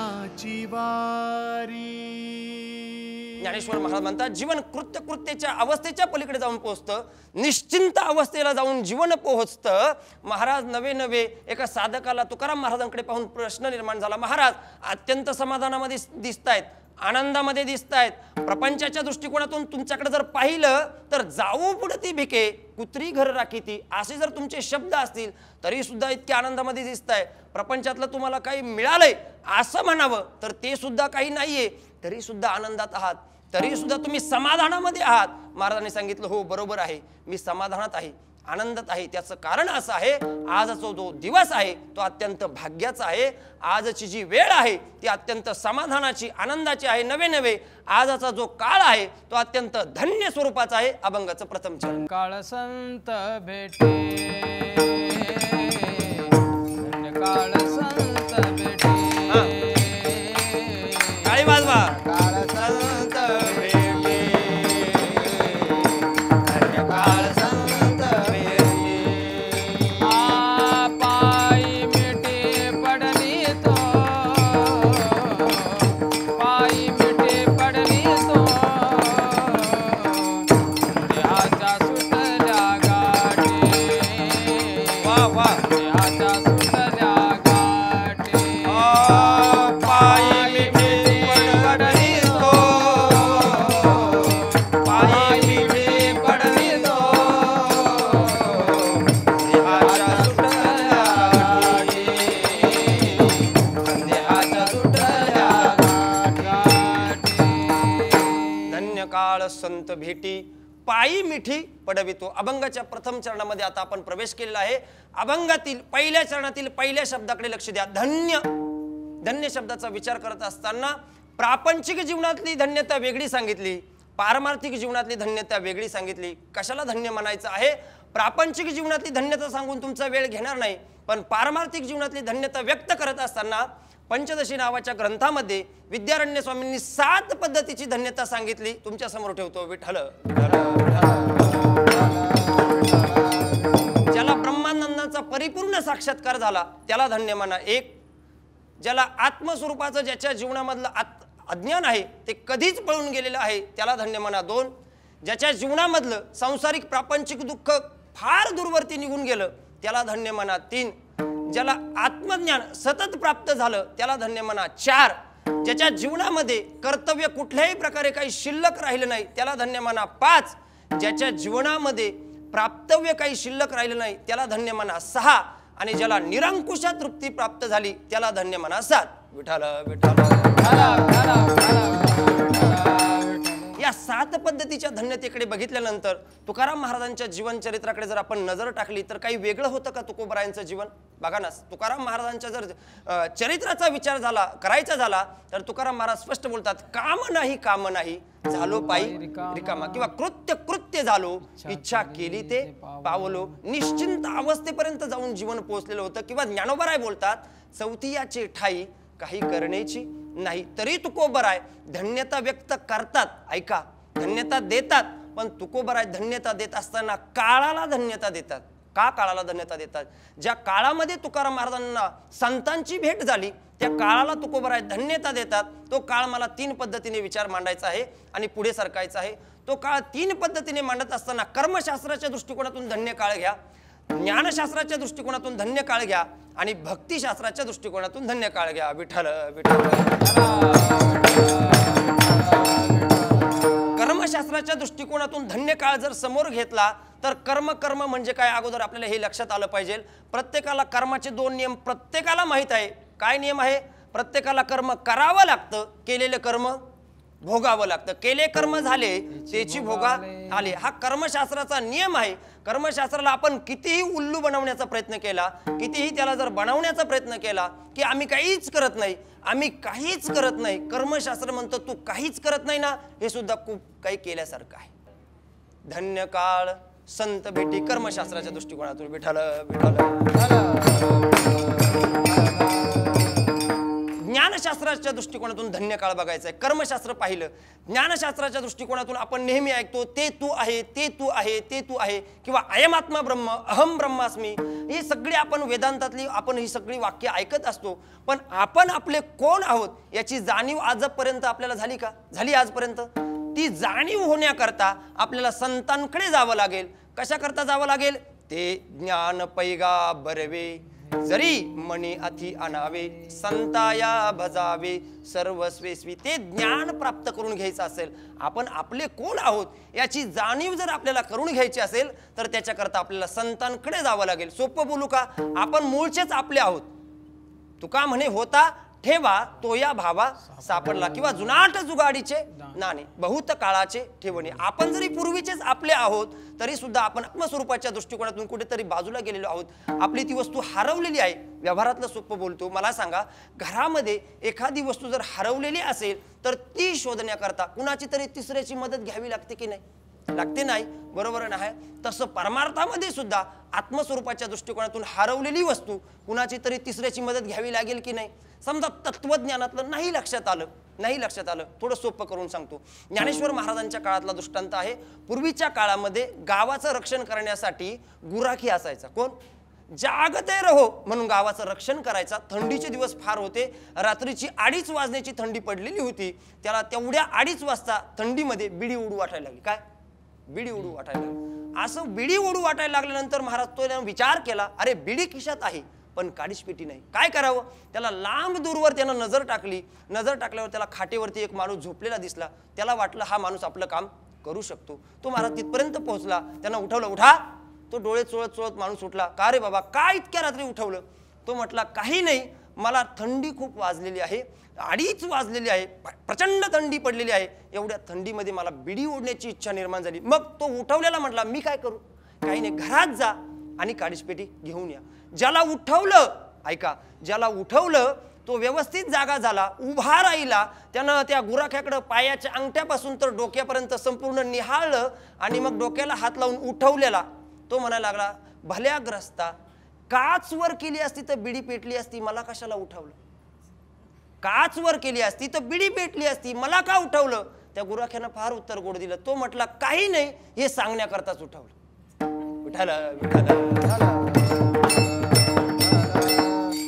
जीवनाची वारी. ज्ञानेश्वर महाराज म्हणतात जीवन कृत्यकृत्येच्या अवस्थेच्या पलीकडे जाऊन पोहोचतं, निश्चिंत अवस्थेला जाऊन जीवन पोहोचतं. महाराज नवे नवे एका साधकाला तुकाराम महाराजांकडे पाहून प्रश्न निर्माण झाला. महाराज अत्यंत समाधानामध्ये दिसतायत, आनंदामध्ये दिसतायत, प्रपंचाच्या दृष्टिकोनातून तुमच्याकडे जर पाहिलं तर जाऊ पुढती भिके कुत्री घर राखीती असे जर तुमचे शब्द असतील तरी सुद्धा इतके आनंदामध्ये दिसताय. प्रपंचातलं तुम्हाला काही मिळालंय असं म्हणावं तर ते सुद्धा काही नाहीये, तरी सुद्धा आनंदात आहात, तरी सुद्धा तुम्ही समाधानामध्ये आहात. महाराजांनी सांगितलं हो बरोबर आहे, मी समाधानात आहे, आनंदात आहे. त्याचं कारण असं आहे आजचा जो दिवस आहे तो अत्यंत भाग्याचा आहे. आजची जी वेळ आहे ती अत्यंत समाधानाची आनंदाची आहे. नवे नवे आजचा जो काळ आहे तो अत्यंत धन्य स्वरूपाचा आहे. अभंगाचं प्रथम चरण. काळ संत भेटे धन्य काळ संत भेटे काळी वाजवा. काळ संत भेटे धन्य काळ संत भेटे पायी मिटे पडली तो पायी मिटे पडली तो देहाच्या सुटल्या गाठी. वा वा. देहाच्या सुटल्या गाठी पायी मिटे पडली तो, पायी मिटे पडली तो, देहाच्या सुटल्या गाठी, देहाच्या सुटल्या गाठी. धन्य काळ संत भेटी पायी मिठी पडवितो. अभंगाच्या प्रथम चरणामध्ये आता आपण प्रवेश केलेला आहे. अभंगातील पहिल्या चरणातील पहिल्या शब्दाकडे लक्ष द्या. धन्य. धन्य शब्दाचा विचार करत असताना प्रापंचिक जीवनातली धन्यता वेगळी सांगितली, पारमार्थिक जीवनातली धन्यता वेगळी सांगितली. कशाला धन्य म्हणायचं आहे? प्रापंचिक जीवनातली धन्यता सांगून तुमचा वेळ घेणार नाही, पण पारमार्थिक जीवनातली धन्यता व्यक्त करत असताना पंचदशी नावाच्या ग्रंथामध्ये विद्यारण्य स्वामींनी 7 पद्धतीची धन्यता सांगितली. तुमच्या समोर ठेवतो. विठ्ठल ज्याला ब्रह्मानंदाचा परिपूर्ण साक्षात्कार झाला त्याला धन्य म्हणा. 1. ज्याला आत्मस्वरूपाचं ज्याच्या जीवनामधलं अज्ञान आहे ते कधीच पळून गेलेलं आहे त्याला धन्य म्हणा. 2. ज्याच्या जीवनामधलं सांसारिक प्रापंचिक दुःख फार दूरवरती निघून गेलं त्याला धन्य म्हणा. 3. ज्याला आत्मज्ञान सतत प्राप्त झालं त्याला धन्य म्हणा. 4. ज्याच्या जीवनामध्ये कर्तव्य कुठल्याही प्रकारे काही शिल्लक राहिलं नाही त्याला धन्य म्हणा. 5. ज्याच्या जीवनामध्ये प्राप्तव्य काही शिल्लक राहिलं नाही त्याला धन्य म्हणा. 6. आणि ज्याला निरंकुश तृप्ती प्राप्त झाली त्याला धन्य म्हणा. 7. विठ्ठल विठ्ठल. या 7 पद्धतीच्या धन्यतेकडे बघितल्यानंतर तुकाराम महाराजांच्या जीवन चरित्राकडे जर आपण नजर टाकली तर काही वेगळं होतं का तुकोबरायांचं जीवन? बघा ना, तुकाराम महाराजांच्या जर चरित्राचा विचार करायचा झाला तर तुकाराम महाराज स्पष्ट बोलतात, काम नाही झालो पायी रिकामा, किंवा कृत्य झालो इच्छा केली ते पावलो. निश्चिंत अवस्थेपर्यंत जाऊन जीवन पोहोचलेलं होतं. किंवा ज्ञानोबराय बोलतात, चौथियाचे ठाई काही करण्याची नाही तरी तुकोबराय धन्यता व्यक्त करतात. ऐका, धन्यता देतात, पण तुकोबराय धन्यता देत असताना काळाला धन्यता देतात. का काळाला धन्यता देतात? ज्या काळामध्ये तुकाराम महाराजांना संतांची भेट झाली त्या काळाला तुकोबराय धन्यता देतात. तो काळ मला 3 पद्धतीने विचार मांडायचा आहे आणि पुढे सरकायचा आहे. तो काळ 3 पद्धतीने मांडत असताना कर्मशास्त्राच्या दृष्टिकोनातून धन्य काळ घ्या, ज्ञानशास्त्राच्या दृष्टिकोनातून धन्य काळ घ्या आणि भक्तिशास्त्राच्या दृष्टिकोनातून धन्य काळ घ्या. विठ्ठल विठ्ठल. कर्मशास्त्राच्या दृष्टिकोनातून धन्य काळ जर समोर घेतला तर कर्म म्हणजे काय अगोदर आपल्याला हे लक्षात आलं पाहिजे. प्रत्येकाला कर्माचे 2 नियम प्रत्येकाला माहित आहे. काय नियम आहे? प्रत्येकाला कर्म करावं लागतं, केलेलं कर्म भोगावं लागतं. केले कर्म झाले त्याची भोगा आले, हा कर्मशास्त्राचा नियम आहे. कर्मशास्त्राला आपण कितीही उल्लू बनवण्याचा प्रयत्न केला, कितीही त्याला जर बनवण्याचा प्रयत्न केला की आम्ही काहीच करत नाही, कर्मशास्त्र म्हणतो तू काहीच करत नाही ना, हे सुद्धा खूप काही केल्यासारखं आहे. धन्य काळ संत भेटी कर्मशास्त्राच्या दृष्टिकोनातून. विठ्ठल विठ्ठल. ज्ञानशास्त्राच्या दृष्टिकोनातून धन्य काळ बघायचा आहे. कर्मशास्त्र पाहिलं, ज्ञानशास्त्राच्या दृष्टिकोनातून आपण नेहमी ऐकतो ते तू आहे, ते तू आहे, ते तू आहे, किंवा अयमात्मा ब्रह्म, अहम ब्रह्मास्मी, ही सगळी आपण वेदांतातली आपण ही सगळी वाक्य ऐकत असतो. पण आपण आपले कोण आहोत याची जाणीव आजपर्यंत आपल्याला झाली का? झाली आजपर्यंत? ती जाणीव होण्याकरता आपल्याला संतांकडे जावं लागेल. कशा करता जावं लागेल? ते ज्ञान पैगा बरवे, जरी मनी अति अनावे, संताया भजावे सर्वस्वेस्वी. ते ज्ञान प्राप्त करून घ्यायचं असेल, आपण आपले कोण आहोत याची जाणीव जर आपल्याला करून घ्यायची असेल तर त्याच्याकरता आपल्याला संतांकडे जावं लागेल. सोपं बोलू का? आपण मूळचेच आपले आहोत. तुका म्हणे होता ठेवा तो या भावा सापडला, किंवा जुनाट जुगाडीचे नाणे बहुत काळाचे ठेवणे. आपण जरी पूर्वीचेच आपले आहोत तरी सुद्धा आपण आत्मस्वरूपाच्या दृष्टिकोनातून कुठेतरी बाजूला गेलेलो आहोत. आपली ती वस्तू हरवलेली आहे. व्यवहारातलं सोपं बोलतो, मला सांगा, घरामध्ये एखादी वस्तू जर हरवलेली असेल तर ती शोधण्याकरता कुणाची तरी तिसऱ्याची मदत घ्यावी लागते की नाही? लागते नाही, बरोबर नाही? तसं परमार्थामध्ये सुद्धा आत्मस्वरूपाच्या दृष्टिकोनातून हरवलेली वस्तू कुणाची तरी तिसऱ्याची मदत घ्यावी लागेल की नाही? समजा तत्वज्ञानातलं नाही लक्षात आलं, थोडं सोपं करून सांगतो. ज्ञानेश्वर महाराजांच्या काळातला दृष्टांत आहे. पूर्वीच्या काळामध्ये गावाचं रक्षण करण्यासाठी गुराखी असायचा. कोण? जागते रहो म्हणून गावाचं रक्षण करायचा. थंडीचे दिवस फार होते, रात्रीची 2:30 वाजण्याची थंडी पडलेली होती. त्याला तेवढ्या 2:30 वाजता थंडीमध्ये बिडी उडू वाटायला लागली. काय? बिडी उडू वाटायला लागली. असं बिडी उडू वाटायला लागल्यानंतर महाराज तो विचार केला, अरे बिडी खिशात आहे पण काडीच पेटी नाही, काय करावं? त्याला लांब दूरवर त्यानं नजर टाकली. नजर टाकल्यावर त्याला खाटेवरती एक माणूस झोपलेला दिसला. त्याला वाटलं हा माणूस आपलं काम करू शकतो. तो महाराज तिथपर्यंत पोहोचला, त्यानं उठवलं. उठा. तो डोळे चोळत चोळत माणूस उठला. का रे बाबा, काय इतक्या रात्री उठवलं? तो म्हटला, काही नाही, मला थंडी खूप वाजलेली आहे, 2:30 वाजलेली आहे, प्रचंड थंडी पडलेली आहे. एवढ्या थंडीमध्ये मला बिडी ओढण्याची इच्छा निर्माण झाली. मग तो उठवलेला म्हटला, मी काय करू? काही नाही, घरात जा आणि काडीच पेटी घेऊन या. ज्याला उठवलं, ऐका, ज्याला उठवलं तो व्यवस्थित जागा झाला, उभा राहिला. त्यानं त्या गुराख्याकडं पायाच्या अंगठ्यापासून तर डोक्यापर्यंत संपूर्ण निहाळलं आणि मग डोक्याला हात लावून उठवलेला. तो म्हणायला लागला, भल्या ग्रस्ता, काच वर केली असती तर बिडी पेटली असती, मला कशाला उठवलं? काच वर केली असती तर बिडी पेटली असती, मला का उठवलं? त्या गुराख्यानं फार उत्तर गोड दिलं. तो म्हटला, काही नाही, हे सांगण्याकरताच उठवलं.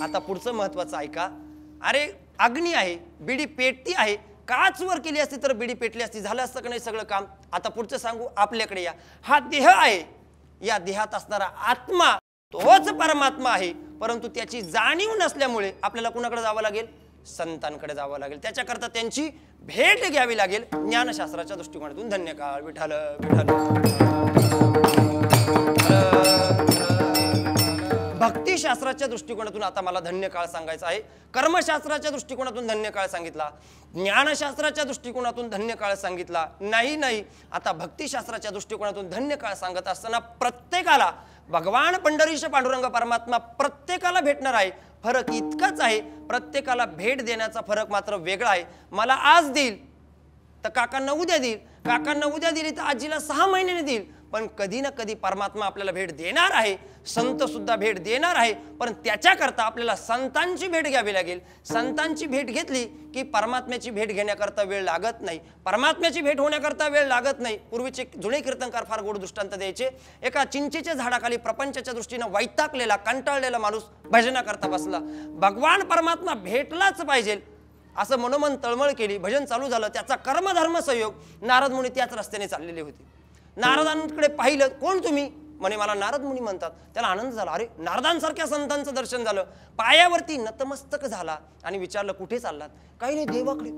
आता पुढचं महत्वाचं ऐका. अरे अग्नी आहे, बिडी पेटती आहे, काच वर केली असती तर बिडी पेटली असती, झालं असतं का नाही सगळं काम? आता पुढचं सांगू. आपल्याकडे या, हा देह आहे, या देहात असणारा आत्मा तोच परमात्मा आहे, परंतु त्याची जाणीव नसल्यामुळे आपल्याला कुणाकडे जावं लागेल? संतांकडे जावं लागेल. त्याच्याकरता त्यांची भेट घ्यावी लागेल. ज्ञानशास्त्राच्या दृष्टिकोनातून धन्य काळ. विठ्ठल भक्तिशास्त्राच्या दृष्टिकोनातून आता मला धन्य काळ सांगायचा आहे. कर्मशास्त्राच्या दृष्टिकोनातून धन्य काळ सांगितला, ज्ञानशास्त्राच्या दृष्टिकोनातून धन्य काळ सांगितला. नाही, आता भक्तिशास्त्राच्या दृष्टिकोनातून धन्य काळ सांगत असताना प्रत्येकाला भगवान पंढरीश पांडुरंग परमात्मा प्रत्येकाला भेटणार आहे. फरक इतकाच आहे, प्रत्येकाला भेट देण्याचा फरक मात्र वेगळा आहे. मला आज देईल तर काकांना उद्या देईल, काकांना उद्या दिली तर आजीला 6 महिन्याने देईल. पण कधी ना कधी परमात्मा आपल्याला भेट देणार आहे, संत सुद्धा भेट देणार आहे. पण त्याच्याकरता आपल्याला संतांची भेट घ्यावी लागेल. संतांची भेट घेतली की परमात्म्याची भेट घेण्याकरता वेळ लागत नाही, परमात्म्याची भेट होण्याकरता वेळ लागत नाही. पूर्वीचे जुने कीर्तनकार फार गोड दृष्टांत द्यायचे. एका चिंचेच्या झाडाखाली प्रपंचाच्या दृष्टीने वैतागलेला, कंटाळलेला माणूस भजनाकरता बसला. भगवान परमात्मा भेटलाच पाहिजे असं मनोमन तळमळ केली. भजन चालू झालं. त्याचा कर्मधर्म संयोग नारद मुनी त्याच रस्त्याने चाललेले होते. नारदांकडे पाहिलं, कोण तुम्ही? म्हणे मला नारद मुनी म्हणतात. त्याला आनंद झाला. अरे, नारदांसारख्या संतांचं दर्शन झालं. पायावरती नतमस्तक झाला आणि विचारलं, कुठे चाललात? काही नाही, देवाकडे.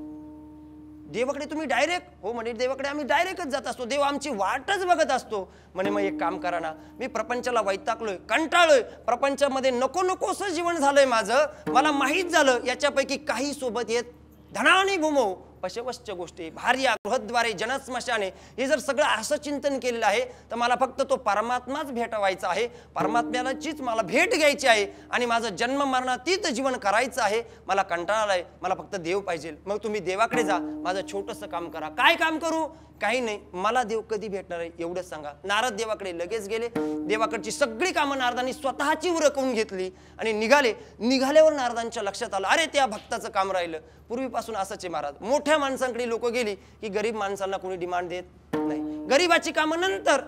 देवाकडे तुम्ही डायरेक्ट? हो म्हणे, देवाकडे आम्ही डायरेक्टच जात असतो, देव आमची वाटच बघत असतो. म्हणे मग एक काम करा ना, मी प्रपंचाला वैतागलोय, कंटाळलोय, प्रपंचामध्ये नको नकोसं जीवन झालंय माझं. मला माहीत झालं याच्यापैकी काही सोबत येत धनाने भूमो पशवश्च गोष्टी, भार्या, गृहद्वारे, जनस्मशाने, हे जर सगळं असं चिंतन केलेलं आहे तर मला फक्त तो परमात्माच भेटवायचा आहे. परमात्म्यालाचीच मला भेट घ्यायची आहे आणि माझं जन्म मरणातीत जीवन करायचं आहे. मला कंटाळा आलाय, मला फक्त देव पाहिजे. मग तुम्ही देवाकडे जा, माझं छोटंसं काम करा. काय काम करू? काही नाही, मला देव कधी भेटणार आहे एवढंच सांगा. नारद देवाकडे लगेच गेले. देवाकडची सगळी कामं नारदांनी स्वतःची उरकवून घेतली आणि निघाल्यावर नारदांच्या लक्षात आलं, अरे त्या भक्ताचं काम राहिलं. पूर्वीपासून असंच आहे महाराज, मोठ्या माणसांकडे लोक गेली की गरीब माणसांना कोणी डिमांड देत नाही. गरीबाची कामं नंतर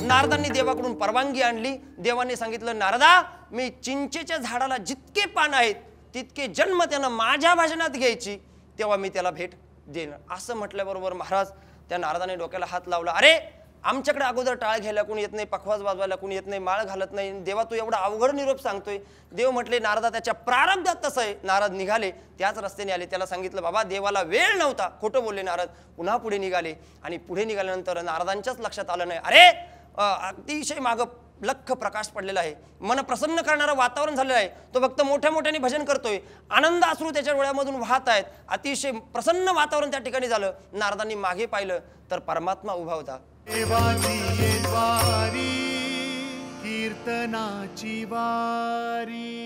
नारदांनी देवाकडून परवानगी आणली. देवाने सांगितलं, नारदा, मी चिंचेच्या झाडाला जितके पान आहेत तितके जन्म त्यानं माझ्या भाजनात घ्यायची, तेव्हा मी त्याला भेट देणार. असं म्हटल्याबरोबर महाराज त्या नारदाने डोक्याला हात लावला. अरे आमच्याकडे अगोदर टाळ घ्यायला कोणी येत नाही, पखवाज वाजवायला कोणी येत नाही, माळ घालत नाही, देवा तू एवढा अवघड निरोप सांगतोय. देव म्हटले, नारदा त्याच्या प्रारब्धात तसं आहे. नारद निघाले, त्याच रस्त्याने आले. त्याला सांगितलं, बाबा देवाला वेळ नव्हता. खोटं बोलले नारद. पुन्हा पुढे निघाले आणि पुढे निघाल्यानंतर नारदांच्याच लक्षात आलं नाही, अरे अतिशय मागं लख प्रकाश पडलेला आहे, मन प्रसन्न करणारं वातावरण झालेलं आहे. तो फक्त मोठ्या मोठ्याने भजन करतोय, आनंद अश्रू त्याच्या डोळ्यामधून वाहत आहेत. अतिशय प्रसन्न वातावरण त्या ठिकाणी झालं. नारदांनी मागे पाहिलं तर परमात्मा उभा होता. देवाची ये द्वारी कीर्तनाची वारी.